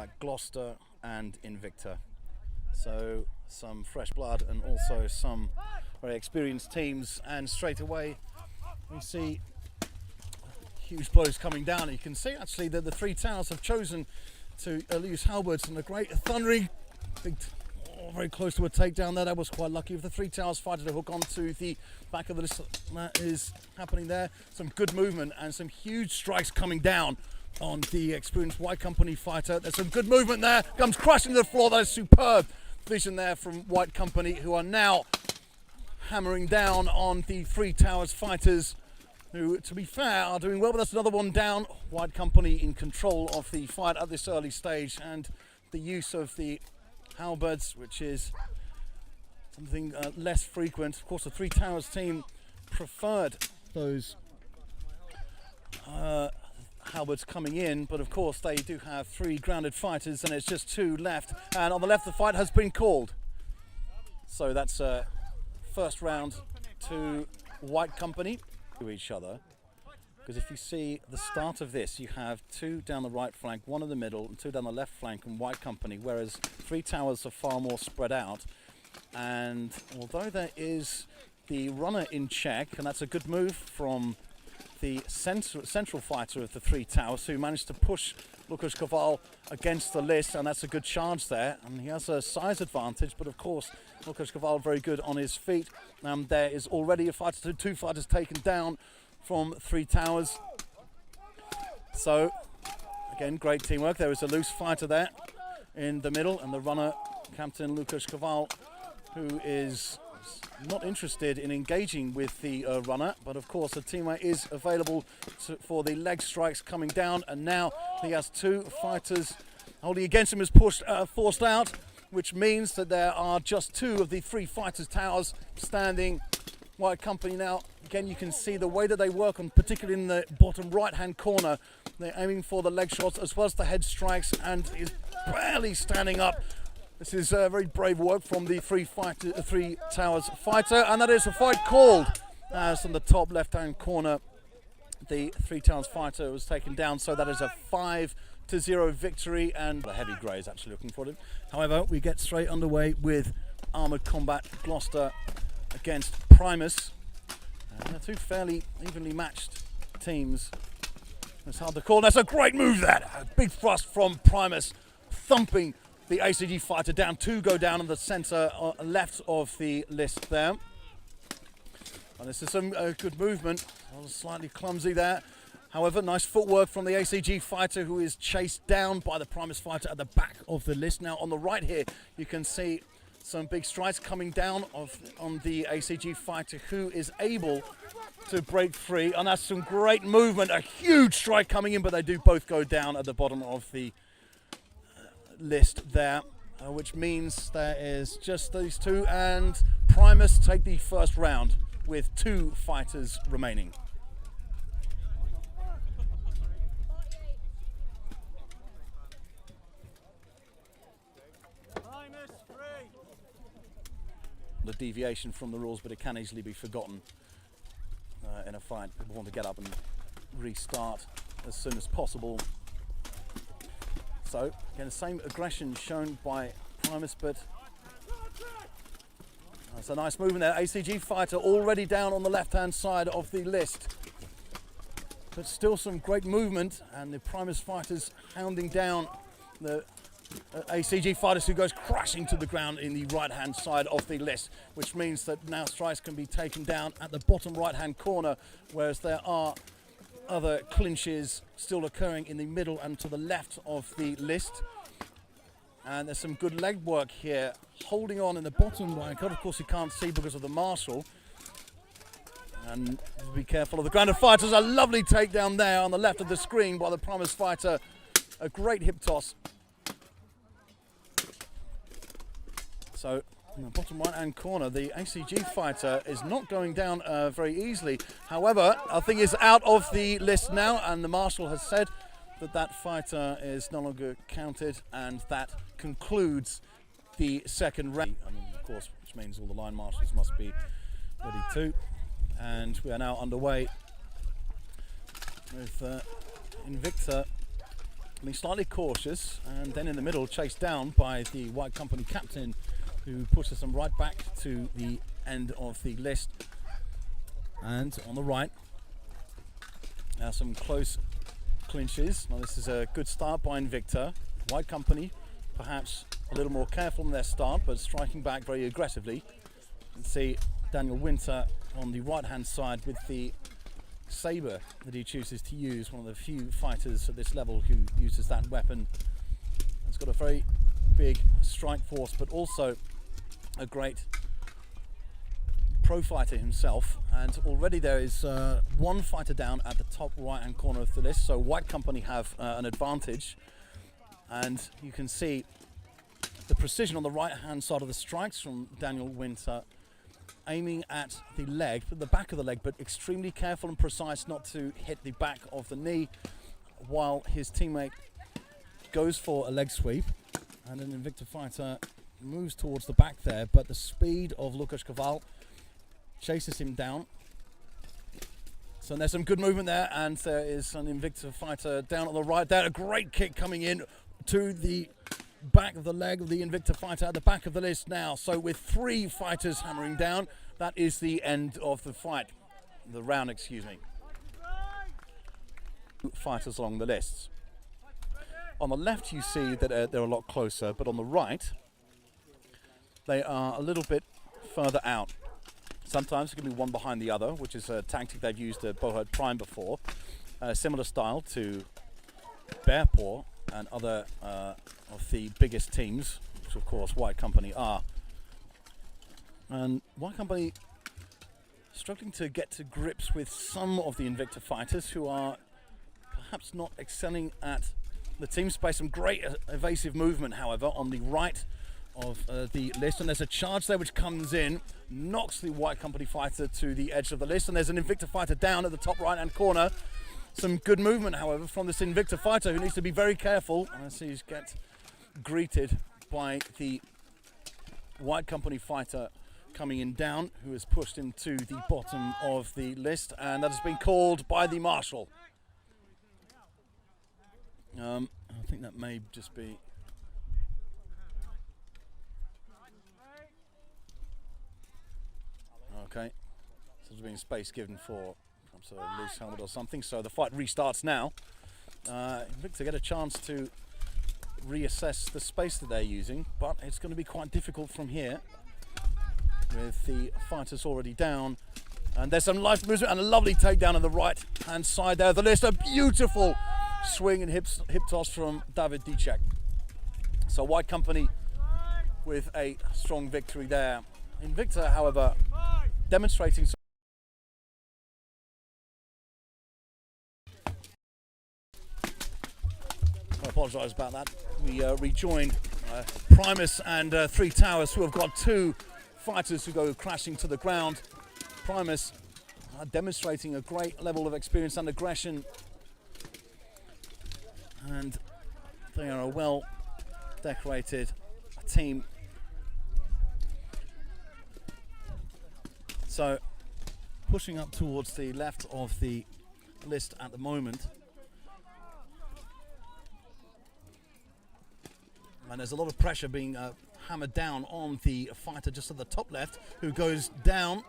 combat Gloucester and Invicta. So some fresh blood and also some very experienced teams, and straight away we see huge blows coming down. You can see actually that the Three Towers have chosen to use halberds, and a great thundering big very close to a takedown there. That was quite lucky. If the Three Towers fighter to hook onto the back of the list, that is happening there. Some good movement and some huge strikes coming down on the experienced White Company fighter. There's some good movement there. Comes crashing to the floor. That is superb vision there from White Company, who are now hammering down on the Three Towers fighters, who, to be fair, are doing well. But that's another one down. White Company in control of the fight at this early stage, and the use of the halberds, which is something less frequent. Of course, the Three Towers team preferred those halberds coming in, but of course they do have 3 grounded fighters, and it's just 2 left. And on the left, the fight has been called. So that's first round to White Company to each other. Because if you see the start of this, you have 2 down the right flank, 1 in the middle, and 2 down the left flank in White Company, whereas Three Towers are far more spread out. And although there is the runner in check, and that's a good move from the central fighter of the Three Towers, who managed to push Lukasz Kowal against the list, and that's a good charge there. And he has a size advantage, but of course Lukasz Kowal very good on his feet. There is already a fighter, 2 fighters taken down from Three Towers. So again, great teamwork. There is a loose fighter there in the middle, and the runner, Captain Lukasz Kowal, who is not interested in engaging with the runner, but of course a teammate is available for the leg strikes coming down, and now he has 2 fighters holding against him, is forced out, which means that there are just 2 of the 3 fighters' towers standing. White Company now, again, you can see the way that they work on, particularly in the bottom right-hand corner. They're aiming for the leg shots as well as the head strikes, and is barely standing up. This is very brave work from the Three Towers fighter, and that is a fight called. As on the top left-hand corner, the Three Towers fighter was taken down, so that is a 5-0 victory, and the heavy grey is actually looking for it. However, we get straight underway with Armoured Combat Gloucester against Primus. They're 2 fairly evenly matched teams. It's hard to call. That's a great move there. A big thrust from Primus, thumping the ACG fighter down. 2 go down in the centre left of the list there. And this is some good movement. Slightly clumsy there. However, nice footwork from the ACG fighter, who is chased down by the Primus fighter at the back of the list. Now on the right here, you can see some big strides coming down on the ACG fighter, who is able to break free. And that's some great movement. A huge strike coming in, but they do both go down at the bottom of the list there, which means there is just these 2, and Primus take the first round with 2 fighters remaining. The deviation from the rules, but it can easily be forgotten in a fight. People want to get up and restart as soon as possible. So again, the same aggression shown by Primus, but that's a nice movement there. ACG fighter already down on the left-hand side of the list, but still some great movement, and the Primus fighters hounding down the ACG fighters, who goes crashing to the ground in the right-hand side of the list, which means that now strikes can be taken down at the bottom right-hand corner, whereas there are other clinches still occurring in the middle and to the left of the list. And there's some good leg work here, holding on in the bottom right. Of course, you can't see because of the marshal. And be careful of the grounded fighters. A lovely takedown there on the left of the screen by the Primus fighter. A great hip toss. So in the bottom right-hand corner, the ACG fighter is not going down very easily. However, I think it's out of the list now, and the marshal has said that that fighter is no longer counted, and that concludes the second round. I mean, of course, which means all the line marshals must be ready too. And we are now underway with Invicta being slightly cautious, and then in the middle chased down by the White Company captain, who pushes them right back to the end of the list. And on the right, now some close clinches. Now this is a good start by Invicta. White Company perhaps a little more careful in their start, but striking back very aggressively. You can see Daniel Winter on the right hand side with the saber that he chooses to use, one of the few fighters at this level who uses that weapon. It's got a very big strike force, but also a great pro fighter himself, and already there is one fighter down at the top right hand corner of the list, so White Company have an advantage. And you can see the precision on the right hand side of the strikes from Daniel Winter, aiming at the leg, the back of the leg, but extremely careful and precise not to hit the back of the knee, while his teammate goes for a leg sweep. And an Invicta fighter moves towards the back there, but the speed of Lukasz Kowal chases him down. So there's some good movement there, and there is an Invicta fighter down on the right there. A great kick coming in to the back of the leg of the Invicta fighter at the back of the list now. So with 3 fighters hammering down, that is the end of the fight. The round, excuse me. Fighters along the lists. On the left you see that they're a lot closer, but on the right they are a little bit further out. Sometimes it can be one behind the other, which is a tactic they've used at Buhurt Prime before. Similar style to Bearpaw and other of the biggest teams, which of course White Company are. And White Company struggling to get to grips with some of the Invicta fighters who are perhaps not excelling at the team space. Some great evasive movement, however, on the right of the list, and there's a charge there which comes in, knocks the White Company fighter to the edge of the list, and there's an Invicta fighter down at the top right hand corner. Some good movement, however, from this Invicta fighter, who needs to be very careful as he gets greeted by the White Company fighter coming in down, who has pushed him to the bottom of the list, and that has been called by the marshal. I think that may just be... Okay, so there's been space given for perhaps a loose helmet or something, so the fight restarts now. Invicta get a chance to reassess the space that they're using, but it's going to be quite difficult from here with the fighters already down. And there's some life movement and a lovely takedown on the right hand side there of the list. A beautiful swing and hip toss from David Dicek. So White Company with a strong victory there. Invicta, however, demonstrating some... I apologise about that. We rejoined Primus and 3 Towers, who have got 2 fighters who go crashing to the ground. Primus demonstrating a great level of experience and aggression, and they are a well decorated team. So pushing up towards the left of the list at the moment, and there's a lot of pressure being hammered down on the fighter just at the top left, who goes down.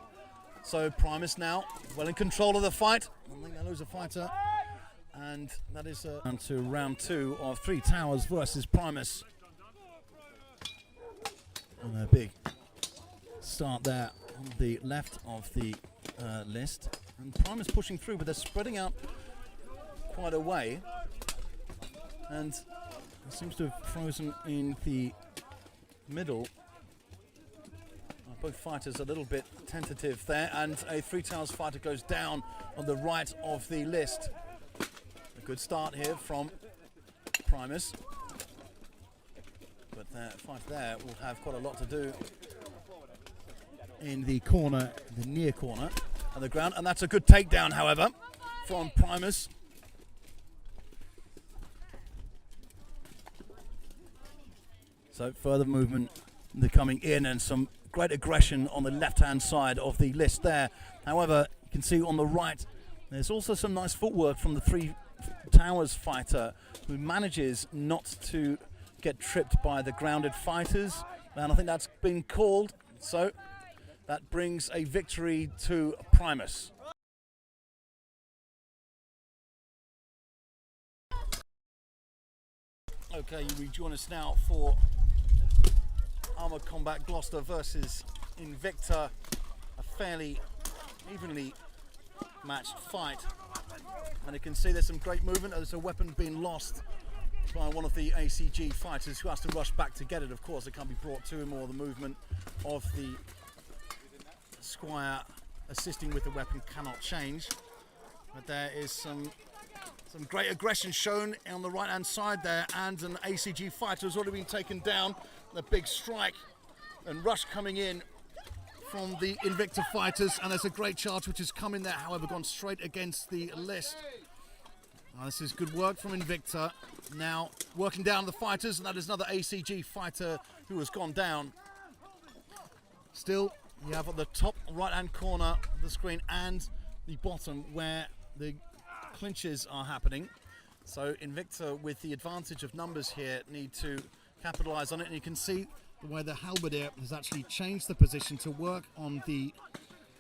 So Primus now well in control of the fight. I think they lose a fighter, and that is on to round 2 of 3 Towers versus Primus. And a big start there on the left of the list, and Primus pushing through, but they're spreading out quite a way, and it seems to have frozen in the middle. Both fighters a little bit tentative there, and a 3 Towers fighter goes down on the right of the list. A good start here from Primus, but that fight there will have quite a lot to do in the corner, the near corner of the ground, and that's a good takedown, however, from Primus. So further movement, they're coming in, and some great aggression on the left-hand side of the list there. However, you can see on the right, there's also some nice footwork from the 3 Towers fighter who manages not to get tripped by the grounded fighters, and I think that's been called, so that brings a victory to Primus. Okay, you rejoin us now for Armored Combat Gloucester versus Invicta, a fairly evenly matched fight, and you can see there's some great movement. There's a weapon being lost by one of the ACG fighters who has to rush back to get it. Of course, it can't be brought to him, or the movement of the squire assisting with the weapon cannot change. But there is some great aggression shown on the right hand side there, and an ACG fighter has already been taken down. A big strike and rush coming in from the Invicta fighters, and there's a great charge which has come in there, however gone straight against the list. This is good work from Invicta. Now working down the fighters, and that is another ACG fighter who has gone down. Still, you have at the top right hand corner of the screen and the bottom where the clinches are happening. So Invicta, with the advantage of numbers here, need to capitalise on it, and you can see where the halberdier has actually changed the position to work on the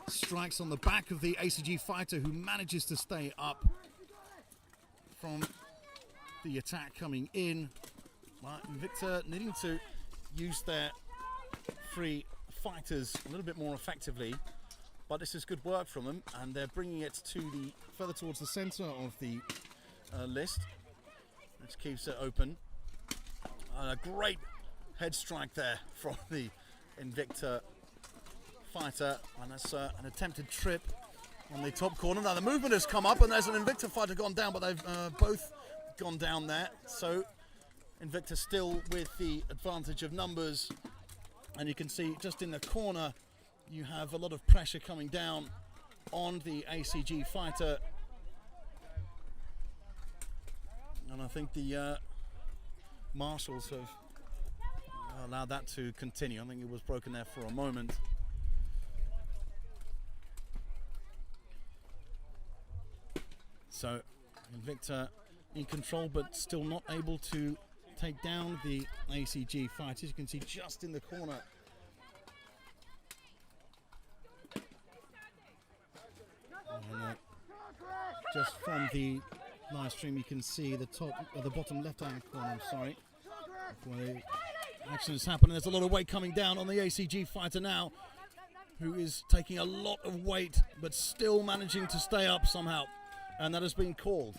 strikes on the back of the ACG fighter, who manages to stay up from the attack coming in. Well, Invicta needing to use their free fighters a little bit more effectively, but this is good work from them, and they're bringing it to the further towards the centre of the list, which keeps it open. A great head strike there from the Invicta fighter, and that's an attempted trip on the top corner. Now the movement has come up, and there's an Invicta fighter gone down, but they've both gone down there. So Invicta still with the advantage of numbers, and you can see just in the corner you have a lot of pressure coming down on the ACG fighter, and I think the marshals have allowed that to continue. I think it was broken there for a moment. So Invicta in control, but still not able to take down the ACG fighters. You can see just in the corner. And, just from the live stream, you can see the top, or the bottom left-hand corner, I'm sorry, where the action is happening. There's a lot of weight coming down on the ACG fighter now, who is taking a lot of weight, but still managing to stay up somehow. And that has been called.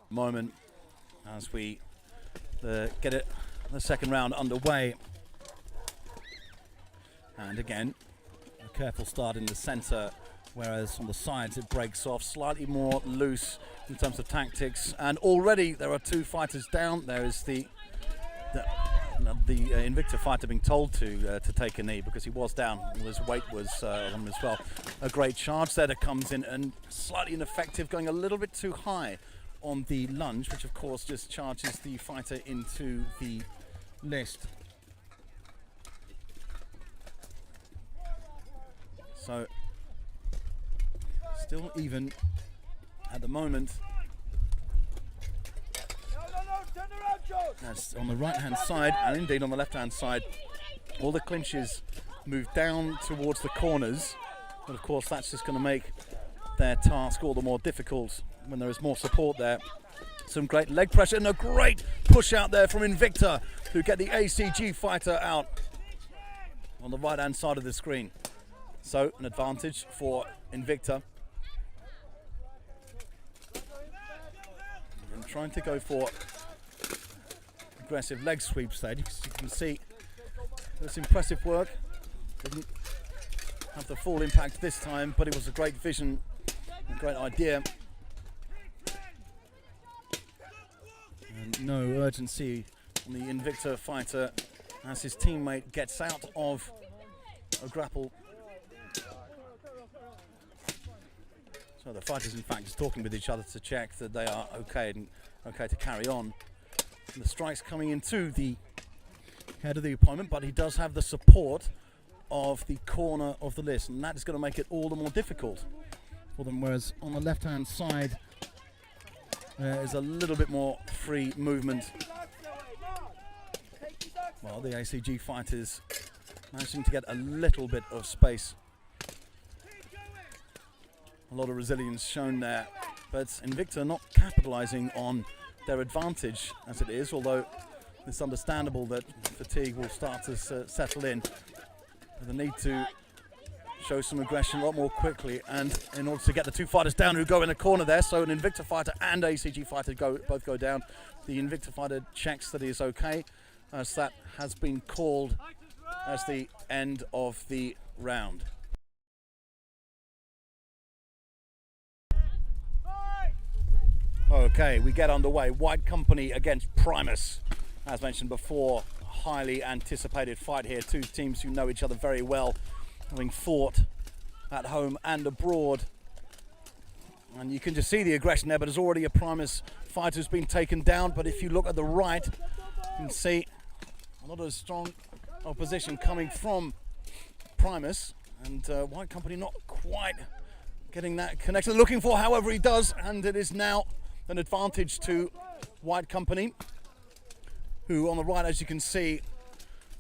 Moment as we get it, the second round underway. And again, a careful start in the centre, whereas on the sides it breaks off, slightly more loose in terms of tactics. And already there are two fighters down. There is the Invicta fighter being told to take a knee because he was down. All his weight was on him as well. A great charge there that comes in, and slightly ineffective, going a little bit too high on the lunge, which of course just charges the fighter into the list. So still even at the moment. That's on the right hand side, and indeed on the left hand side, all the clinches move down towards the corners, but of course that's just going to make their task all the more difficult when there is more support there. Some great leg pressure and a great push out there from Invicta, who get the ACG fighter out on the right hand side of the screen. So an advantage for Invicta. And trying to go for aggressive leg sweeps there. You can see it's impressive work. Didn't have the full impact this time, but it was a great vision, a great idea. And no urgency on the Invicta fighter as his teammate gets out of a grapple. So the fighters in fact just talking with each other to check that they are okay and okay to carry on. And the strikes coming into the head of the opponent, but he does have the support of the corner of the list, and that is going to make it all the more difficult for them. Whereas on the left hand side There's a little bit more free movement. Well, the ACG fighters managing to get a little bit of space. A lot of resilience shown there, but Invicta not capitalizing on their advantage as it is, although it's understandable that fatigue will start to settle in. The need to show some aggression a lot more quickly, and in order to get the two fighters down who go in the corner there, so an Invicta fighter and ACG fighter both go down. The Invicta fighter checks that he is okay, as that has been called as the end of the round. Okay, we get underway. White Company against Primus. As mentioned before, highly anticipated fight here. Two teams who know each other very well, having fought at home and abroad. And you can just see the aggression there, but there's already a Primus fighter who's been taken down. But if you look at the right, you can see a lot of strong opposition coming from Primus. And White Company not quite getting that connection. Looking for, however, he does. And it is now an advantage to White Company, who on the right, as you can see,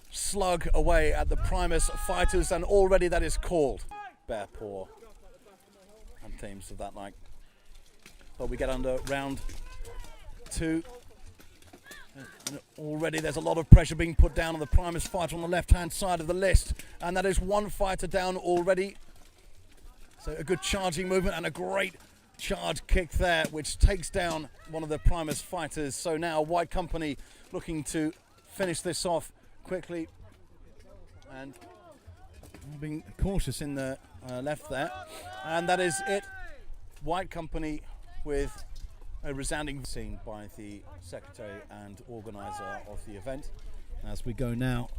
slug away at the Primus fighters, and already that is called. Bear paw and teams of that like. But we get under round 2. And already there's a lot of pressure being put down on the Primus fighter on the left-hand side of the list, and that is one fighter down already. So a good charging movement and a great charge kick there, which takes down one of the Primus fighters. So now White Company looking to finish this off quickly and being cautious in the left there. And that is it. White Company with a resounding scene by the secretary and organizer of the event. As we go now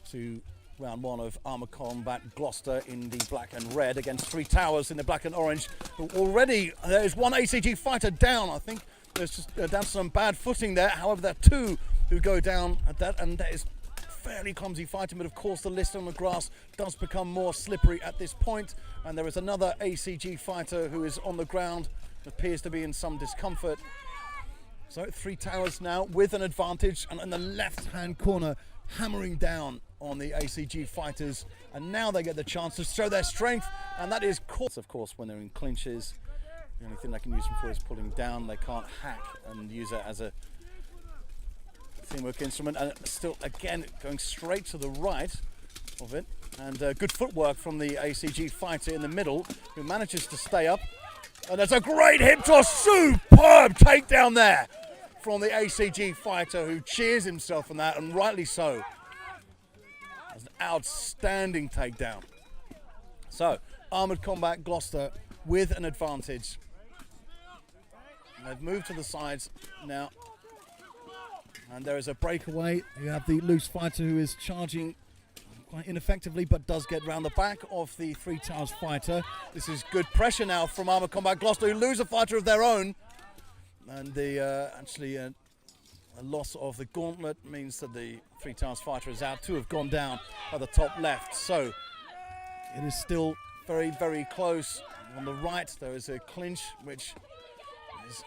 to round 1 of Armored Combat Gloucester in the black and red against Three Towers in the black and orange. Already there is one ACG fighter down. I think there's just down to some bad footing there. However, there are 2 who go down at that, and that is fairly clumsy fighting. But of course, the list on the grass does become more slippery at this point. And there is another ACG fighter who is on the ground, appears to be in some discomfort. So Three Towers now with an advantage, and in the left-hand corner, hammering down on the ACG fighters, and now they get the chance to show their strength, and that is caught. Of course, when they're in clinches, the only thing they can use them for is pulling down. They can't hack and use it as a teamwork instrument. And still, again, going straight to the right of it, and good footwork from the ACG fighter in the middle, who manages to stay up. And there's a great hip toss, superb takedown there from the ACG fighter, who cheers himself on that, and rightly so. That's an outstanding takedown. So, Armoured Combat Gloucester with an advantage. They've moved to the sides now. And there is a breakaway. You have the loose fighter who is charging quite ineffectively, but does get round the back of the Three Towers fighter. This is good pressure now from Armoured Combat Gloucester, who lose a fighter of their own. And the a loss of the gauntlet means that the Three Towers fighter is out. 2 have gone down by the top left. So it is still very, very close. On the right, there is a clinch, which is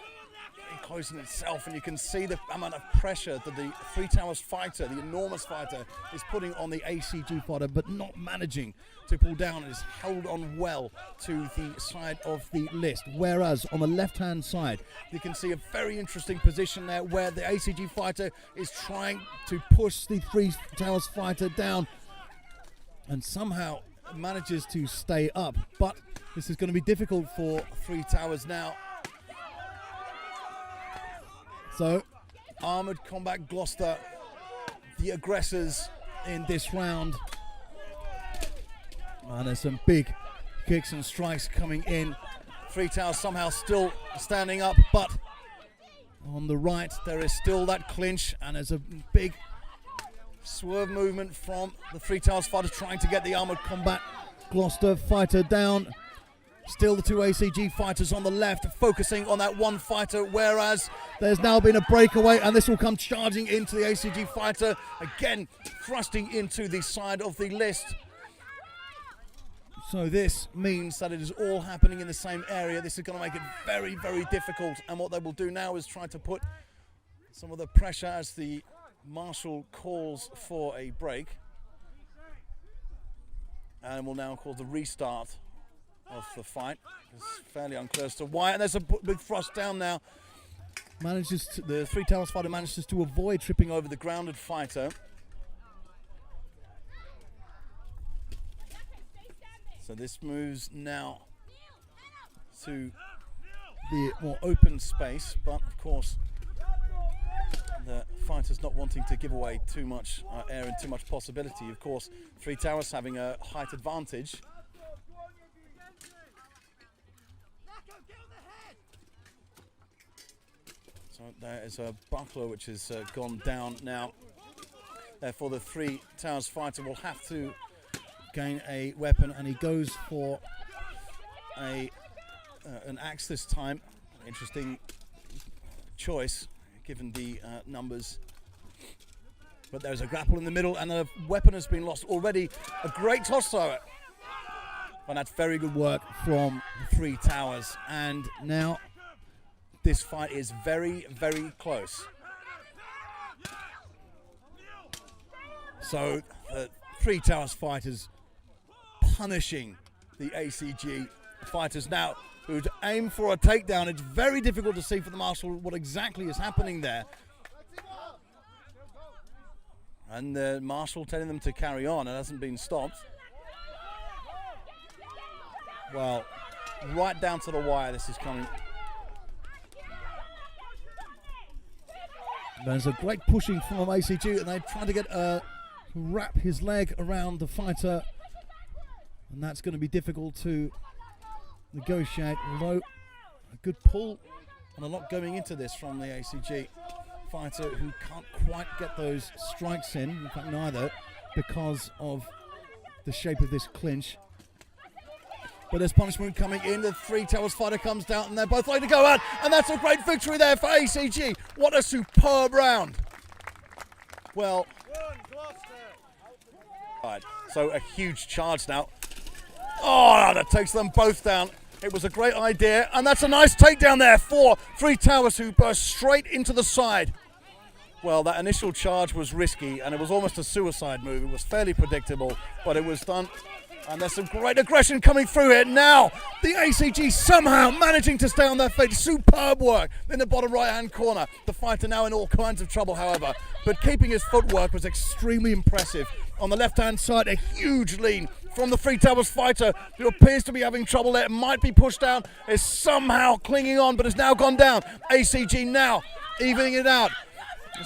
very close in itself, and you can see the amount of pressure that the Three Towers fighter, the enormous fighter, is putting on the ACG fighter, but not managing to pull down. It is held on well to the side of the list. Whereas on the left-hand side, you can see a very interesting position there where the ACG fighter is trying to push the Three Towers fighter down and somehow manages to stay up. But this is going to be difficult for Three Towers now. So, Armoured Combat Gloucester, the aggressors in this round. And there's some big kicks and strikes coming in. Three Towers somehow still standing up, but on the right there is still that clinch, and there's a big swerve movement from the Three Towers fighter trying to get the Armoured Combat Gloucester fighter down. Still the 2 ACG fighters on the left focusing on that one fighter, whereas there's now been a breakaway, and this will come charging into the ACG fighter, again thrusting into the side of the list. So this means that it is all happening in the same area. This is going to make it very, very difficult. And what they will do now is try to put some of the pressure as the marshal calls for a break. And will now call the restart of the fight. It's fairly unclear as to why. And there's a big thrust down now. The Three Towers fighter manages to avoid tripping over the grounded fighter. So this moves now to the more open space, but of course the fighter's not wanting to give away too much air and too much possibility. Of course, Three Towers having a height advantage. So there is a buckler which has gone down now. Therefore the Three Towers fighter will have to gain a weapon, and he goes for an axe this time. Interesting choice given the numbers. But there's a grapple in the middle, and a weapon has been lost already. A great toss throw. And that's very good work from the Three Towers. And now this fight is very, very close. So the Three Towers fighters punishing the ACG fighters now, who would aim for a takedown. It's very difficult to see for the marshal what exactly is happening there. And the marshal telling them to carry on. It hasn't been stopped. Well, right down to the wire this is coming. There's a great pushing from ACG, and they're trying to get wrap his leg around the fighter, and that's going to be difficult to negotiate, although a good pull and a lot going into this from the ACG fighter, who can't quite get those strikes in fact neither, because of the shape of this clinch. But there's punishment coming in. The Three Towers fighter comes down, and they're both ready to go out, and that's a great victory there for ACG. What a superb round. Well, right, so a huge charge now. Oh, that takes them both down. It was a great idea, and that's a nice takedown there for Three Towers, who burst straight into the side. Well, that initial charge was risky, and it was almost a suicide move. It was fairly predictable, but it was done. And there's some great aggression coming through here. Now, the ACG somehow managing to stay on their feet. Superb work in the bottom right-hand corner. The fighter now in all kinds of trouble, however. But keeping his footwork was extremely impressive. On the left-hand side, a huge lean from the Three Towers fighter, who appears to be having trouble there. It might be pushed down. Is somehow clinging on, but has now gone down. ACG now evening it out.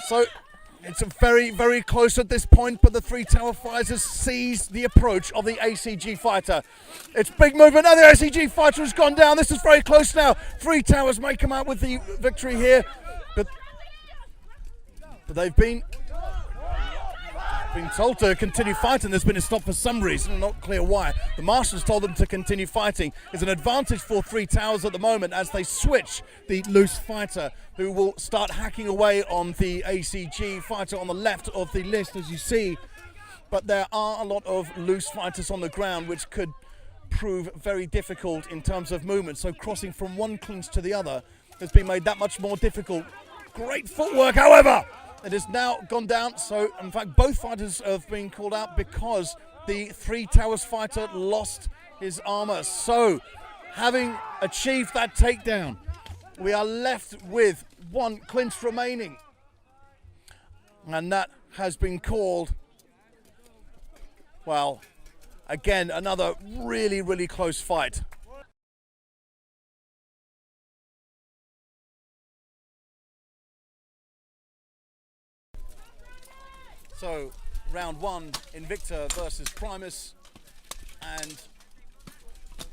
So it's very, very close at this point, but the Three Tower fighters seized the approach of the ACG fighter. It's big movement. Now the ACG fighter has gone down. This is very close now. Three Towers may come out with the victory here, but they've been told to continue fighting. There's been a stop for some reason, not clear why. The marshals told them to continue fighting. It's an advantage for Three Towers at the moment as they switch the loose fighter, who will start hacking away on the ACG fighter on the left of the list, as you see. But there are a lot of loose fighters on the ground, which could prove very difficult in terms of movement. So crossing from one clinch to the other has been made that much more difficult. Great footwork, however. It has now gone down, so in fact both fighters have been called out because the Three Towers fighter lost his armor. So, having achieved that takedown, we are left with one clinch remaining. And that has been called, well, again, another really, really close fight. So, round one, Invicta versus Primus, and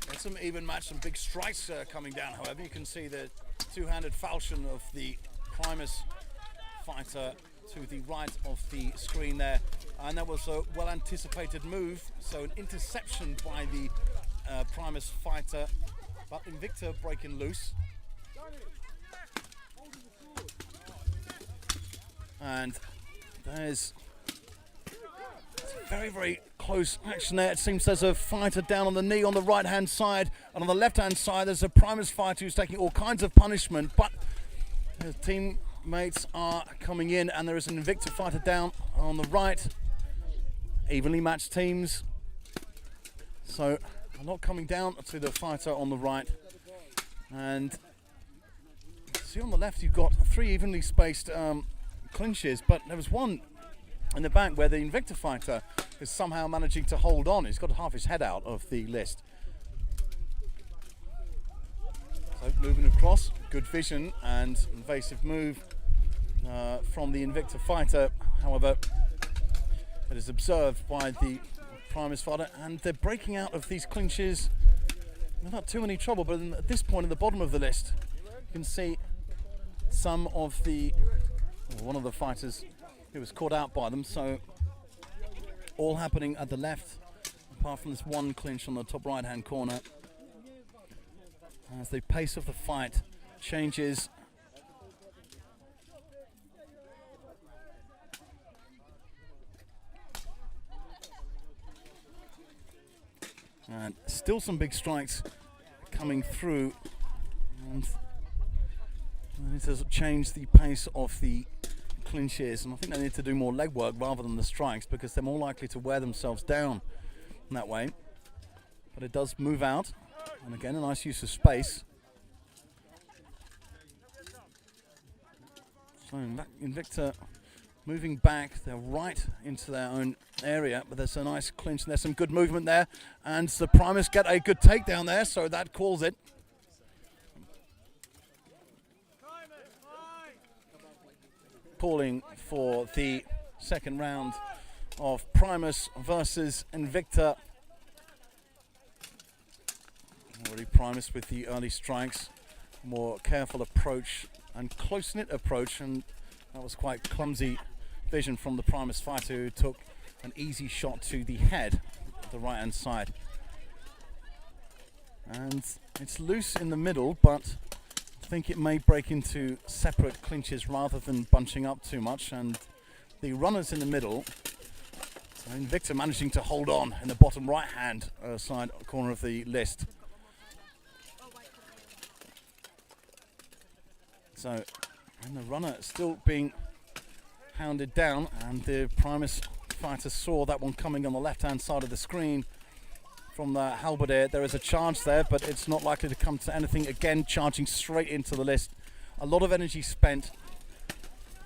it's some even match, some big strikes coming down. However, you can see the two-handed falchion of the Primus fighter to the right of the screen there, and that was a well-anticipated move. So an interception by the Primus fighter, but Invicta breaking loose. And there's very, very close action there. It seems there's a fighter down on the knee on the right-hand side, and on the left-hand side there's a Primus fighter who's taking all kinds of punishment, but his teammates are coming in, and there is an Invicta fighter down on the right. Evenly matched teams, so a lot coming down to the fighter on the right. And see, on the left you've got 3 evenly spaced clinches, but there was one in the back where the Invicta fighter is somehow managing to hold on. He's got half his head out of the list. So moving across, good vision and evasive move from the Invicta fighter. However, it is observed by the Primus fighter, and they're breaking out of these clinches without too many trouble. But at this point, at the bottom of the list, you can see some of one of the fighters who was caught out by them. So all happening at the left, apart from this one clinch on the top right-hand corner. As the pace of the fight changes, and still some big strikes coming through, and it has changed the pace of the clinches, and I think they need to do more leg work rather than the strikes, because they're more likely to wear themselves down in that way. But it does move out, and again a nice use of space. So Invicta moving back, they're right into their own area, but there's a nice clinch and there's some good movement there, and the Primus get a good takedown there, so that calls it. Calling for the second round of Primus versus Invicta. Already Primus with the early strikes, more careful approach and close-knit approach, and that was quite clumsy vision from the Primus fighter, who took an easy shot to the head, the right-hand side. And it's loose in the middle, but I think it may break into separate clinches rather than bunching up too much. And the runners in the middle, Invicta managing to hold on in the bottom right-hand side corner of the list. So, and the runner still being hounded down, and the Primus fighter saw that one coming on the left-hand side of the screen from the halberdier. There is a charge there, but it's not likely to come to anything. Again, charging straight into the list. A lot of energy spent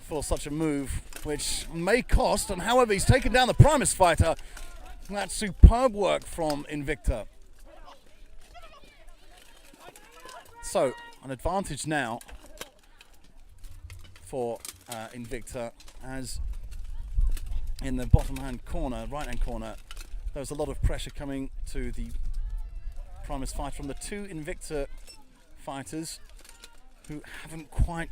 for such a move, which may cost, and however he's taken down the Primus fighter. That's superb work from Invicta. So, an advantage now for Invicta, as in the bottom hand corner, right hand corner, there was a lot of pressure coming to the Primus fighter from the 2 Invicta fighters who haven't quite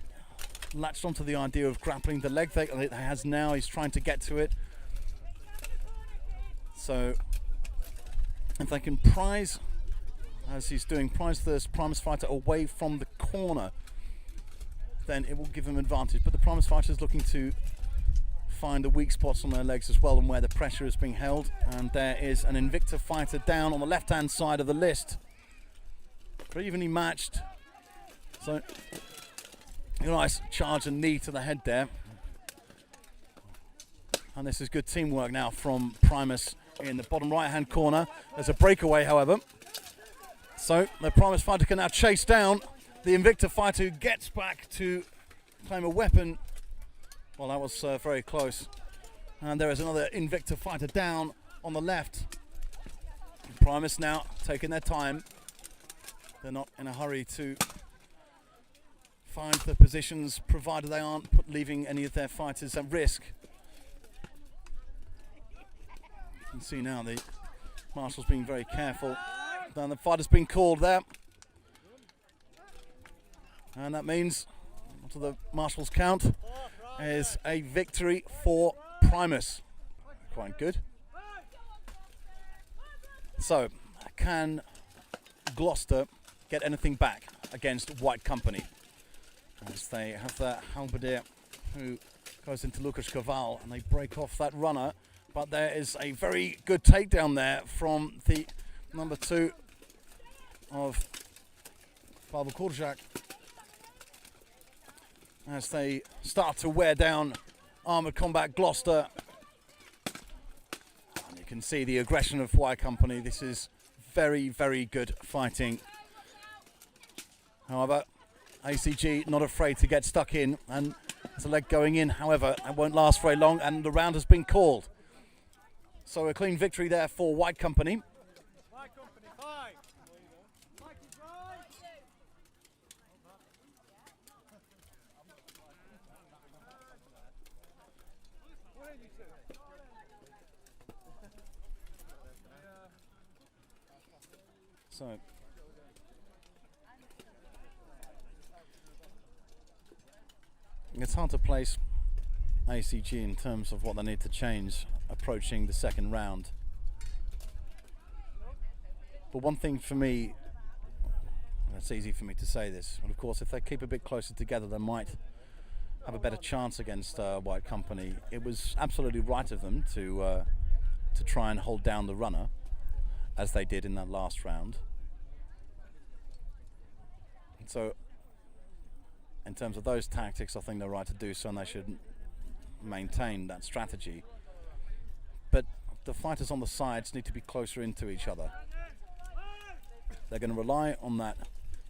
latched onto the idea of grappling. The leg that he has now, he's trying to get to it. So if they can prize, as he's doing, prize this Primus fighter away from the corner, then it will give them advantage. But the Primus fighter is looking to find the weak spots on their legs as well, and where the pressure is being held. And there is an Invicta fighter down on the left-hand side of the list. Pretty evenly matched. So, a nice charge and knee to the head there. And this is good teamwork now from Primus in the bottom right-hand corner. There's a breakaway, however. So, the Primus fighter can now chase down the Invicta fighter, who gets back to claim a weapon. Well, that was very close. And there is another Invicta fighter down on the left. Primus now taking their time. They're not in a hurry to find the positions, provided they aren't leaving any of their fighters at risk. You can see now the marshal's being very careful. Then the fighter's been called there. And that means, to the marshal's count, is a victory for Primus. Quite good. So, can Gloucester get anything back against White Company? As they have the halberdier who goes into Lucas Caval, and they break off that runner but there is a very good takedown there from the number 2 of Pavel Korczak as they start to wear down Armoured Combat Gloucester. And you can see the aggression of Y Company. This is very, very good fighting. However, ACG not afraid to get stuck in, and there's a leg going in. However, it won't last very long, and the round has been called. So a clean victory there for White Company. So it's hard to place ACG in terms of what they need to change approaching the second round. But one thing for me, and it's easy for me to say this, but of course if they keep a bit closer together they might have a better chance against White Company. It was absolutely right of them to try and hold down the runner, as they did in that last round. So in terms of those tactics, I think they're right to do so, and they should maintain that strategy. But the fighters on the sides need to be closer into each other. They're going to rely on that.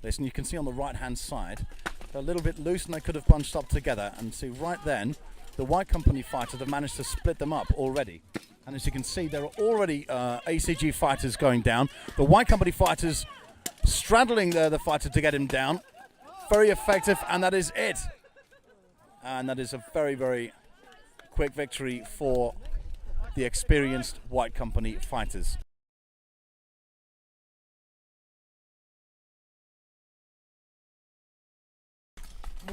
Listen, you can see on the right hand side they're a little bit loose and they could have bunched up together, and see right then the White Company fighters have managed to split them up already. And as you can see, there are already ACG fighters going down. The White Company fighters straddling the fighter to get him down. Very effective, and that is it. And that is a very, very quick victory for the experienced White Company fighters.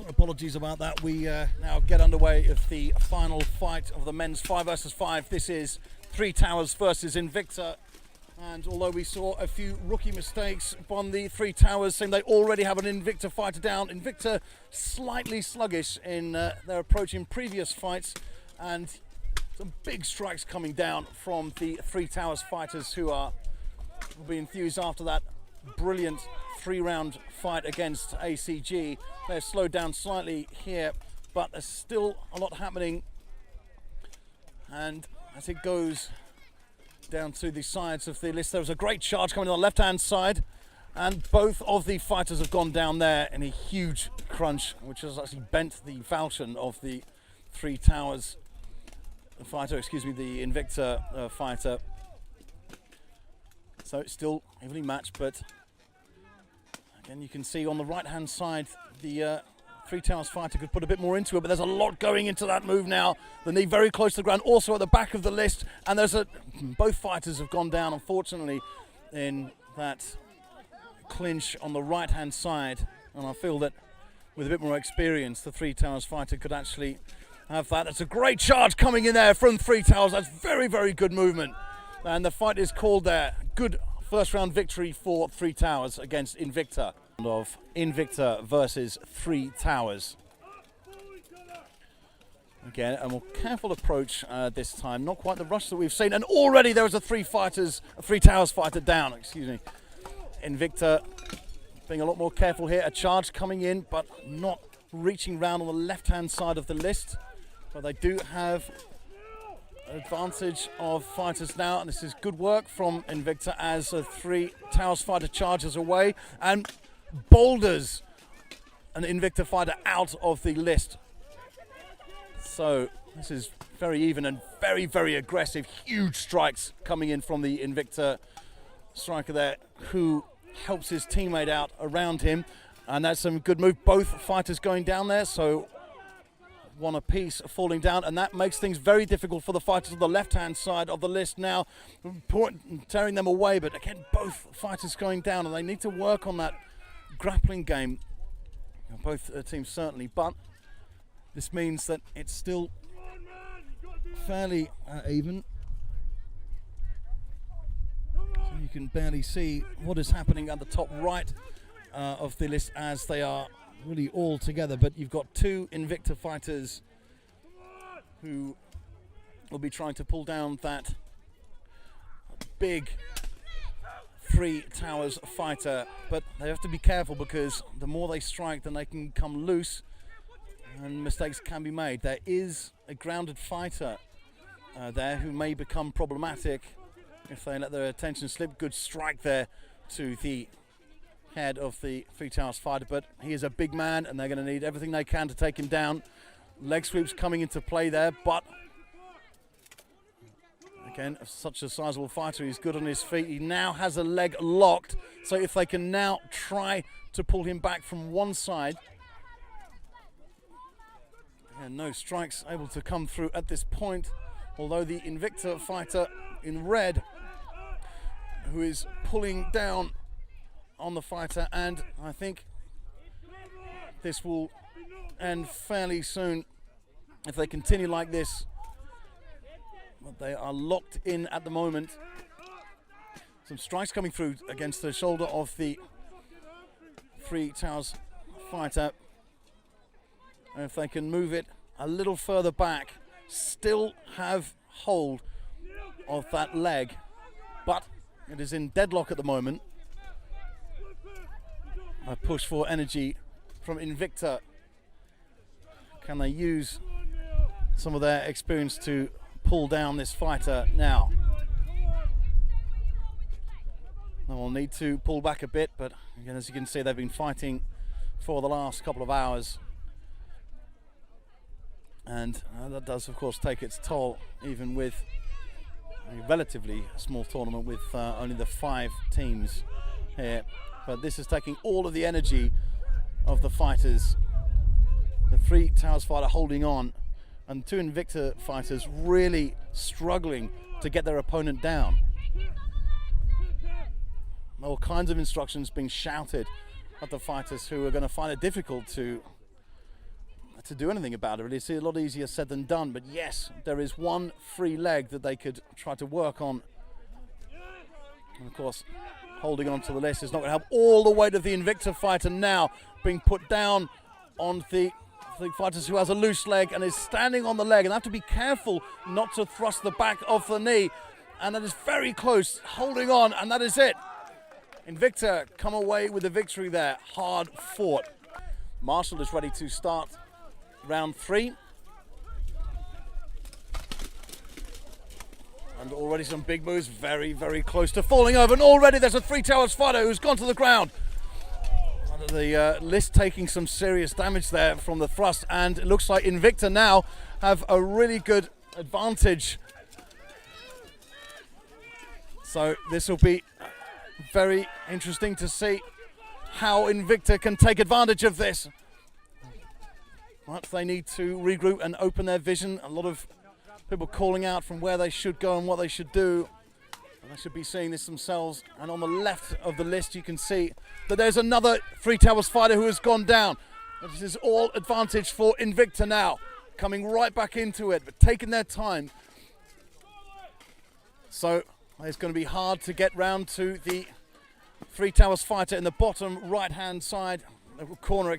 Apologies about that. We now get underway with the final fight of the men's 5 versus 5. This is Three Towers versus Invicta. And although we saw a few rookie mistakes on the Three Towers, saying they already have an Invicta fighter down. Invicta slightly sluggish in their approach in previous fights, and some big strikes coming down from the Three Towers fighters who will be enthused after that brilliant 3-round fight against ACG. They're slowed down slightly here, but there's still a lot happening. And as it goes down to the sides of the list, there was a great charge coming on the left-hand side, and both of the fighters have gone down there in a huge crunch, which has actually bent the falchion of the Three Towers fighter, excuse me, the Invicta fighter. So it's still evenly matched, but again you can see on the right-hand side the Three Towers fighter could put a bit more into it, but there's a lot going into that move now. The knee very close to the ground, also at the back of the list, and both fighters have gone down, unfortunately, in that clinch on the right-hand side. And I feel that with a bit more experience, the Three Towers fighter could actually have that. It's a great charge coming in there from Three Towers. That's very, very good movement. And the fight is called there. Good first round victory for Three Towers against Invicta. Of Invicta versus Three Towers. Again, a more careful approach this time. Not quite the rush that we've seen. And already there was a Three Towers fighter down, excuse me. Invicta being a lot more careful here. A charge coming in, but not reaching round on the left-hand side of the list. But they do have advantage of fighters now, and this is good work from Invicta as a Three Towers fighter charges away and boulders an Invicta fighter out of the list. So this is very even and very, very aggressive. Huge strikes coming in from the Invicta striker there, who helps his teammate out around him, and that's some good move. Both fighters going down there, so one apiece falling down, and that makes things very difficult for the fighters on the left-hand side of the list now, tearing them away. But again, both fighters going down, and they need to work on that grappling game, both teams certainly, but this means that it's still fairly even. So you can barely see what is happening at the top right of the list as they are really all together, but you've got two Invicta fighters who will be trying to pull down that big Three Towers fighter, but they have to be careful because the more they strike, then they can come loose and mistakes can be made. There is a grounded fighter there who may become problematic if they let their attention slip. Good strike there to the head of the Three Towers fighter, but he is a big man and they're going to need everything they can to take him down. Leg sweeps coming into play there, but again, such a sizable fighter, he's good on his feet. He now has a leg locked, so if they can now try to pull him back from one side. And no strikes able to come through at this point, although the Invicta fighter in red, who is pulling down on the fighter, and I think this will end fairly soon if they continue like this. But they are locked in at the moment. Some strikes coming through against the shoulder of the Three Towers fighter. And if they can move it a little further back, still have hold of that leg, but it is in deadlock at the moment. A push for energy from Invicta. Can they use some of their experience to pull down this fighter now? They will need to pull back a bit, but again, as you can see, they've been fighting for the last couple of hours, and that does of course take its toll, even with a relatively small tournament with only the 5 teams here. But this is taking all of the energy of the fighters. The Three Towers fighter holding on, and 2 Invicta fighters really struggling to get their opponent down. All kinds of instructions being shouted at the fighters, who are going to find it difficult to do anything about it. It's a lot easier said than done, but yes, there is one free leg that they could try to work on. And of course, holding on to the list is not going to help. All the weight of the Invicta fighter now being put down on the fighters who has a loose leg and is standing on the leg, and they have to be careful not to thrust the back of the knee, and that is very close, holding on, and that is it. Invicta come away with the victory there. Hard fought. Marshall is ready to start round 3. And already some big moves, very, very close to falling over, and already there's a Three Towers fighter who's gone to the ground. The list taking some serious damage there from the thrust, and it looks like Invicta now have a really good advantage. So this will be very interesting to see how Invicta can take advantage of this. But they need to regroup and open their vision. A lot of people calling out from where they should go and what they should do. They should be seeing this themselves. And on the left of the list, you can see that there's another Three Towers fighter who has gone down. This is all advantage for Invicta now, coming right back into it, but taking their time. So it's going to be hard to get round to the Three Towers fighter in the bottom right-hand side, corner,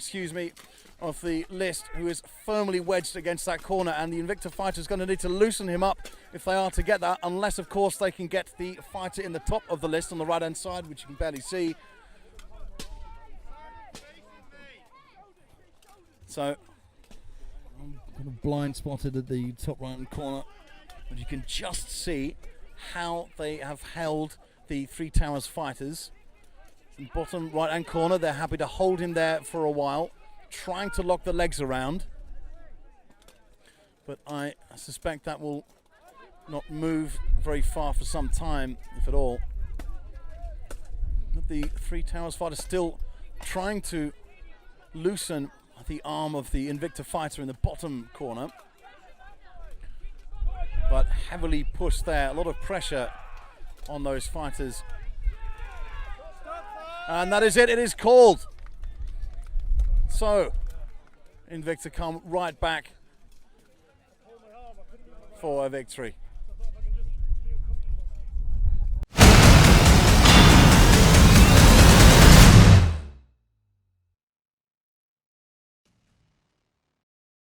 of the list, who is firmly wedged against that corner, and the Invicta fighter is going to need to loosen him up if they are to get that, unless of course they can get the fighter in the top of the list on the right hand side, which you can barely see. So I'm kind of blind spotted at the top right hand corner, but you can just see how they have held the Three Towers fighters. In bottom right hand corner, they're happy to hold him there for a while, trying to lock the legs around, but I suspect that will not move very far for some time, if at all. But the Three Towers fighter still trying to loosen the arm of the Invicta fighter in the bottom corner, but heavily pushed there. A lot of pressure on those fighters, and that is it. It is called. So Invicta come right back for a victory.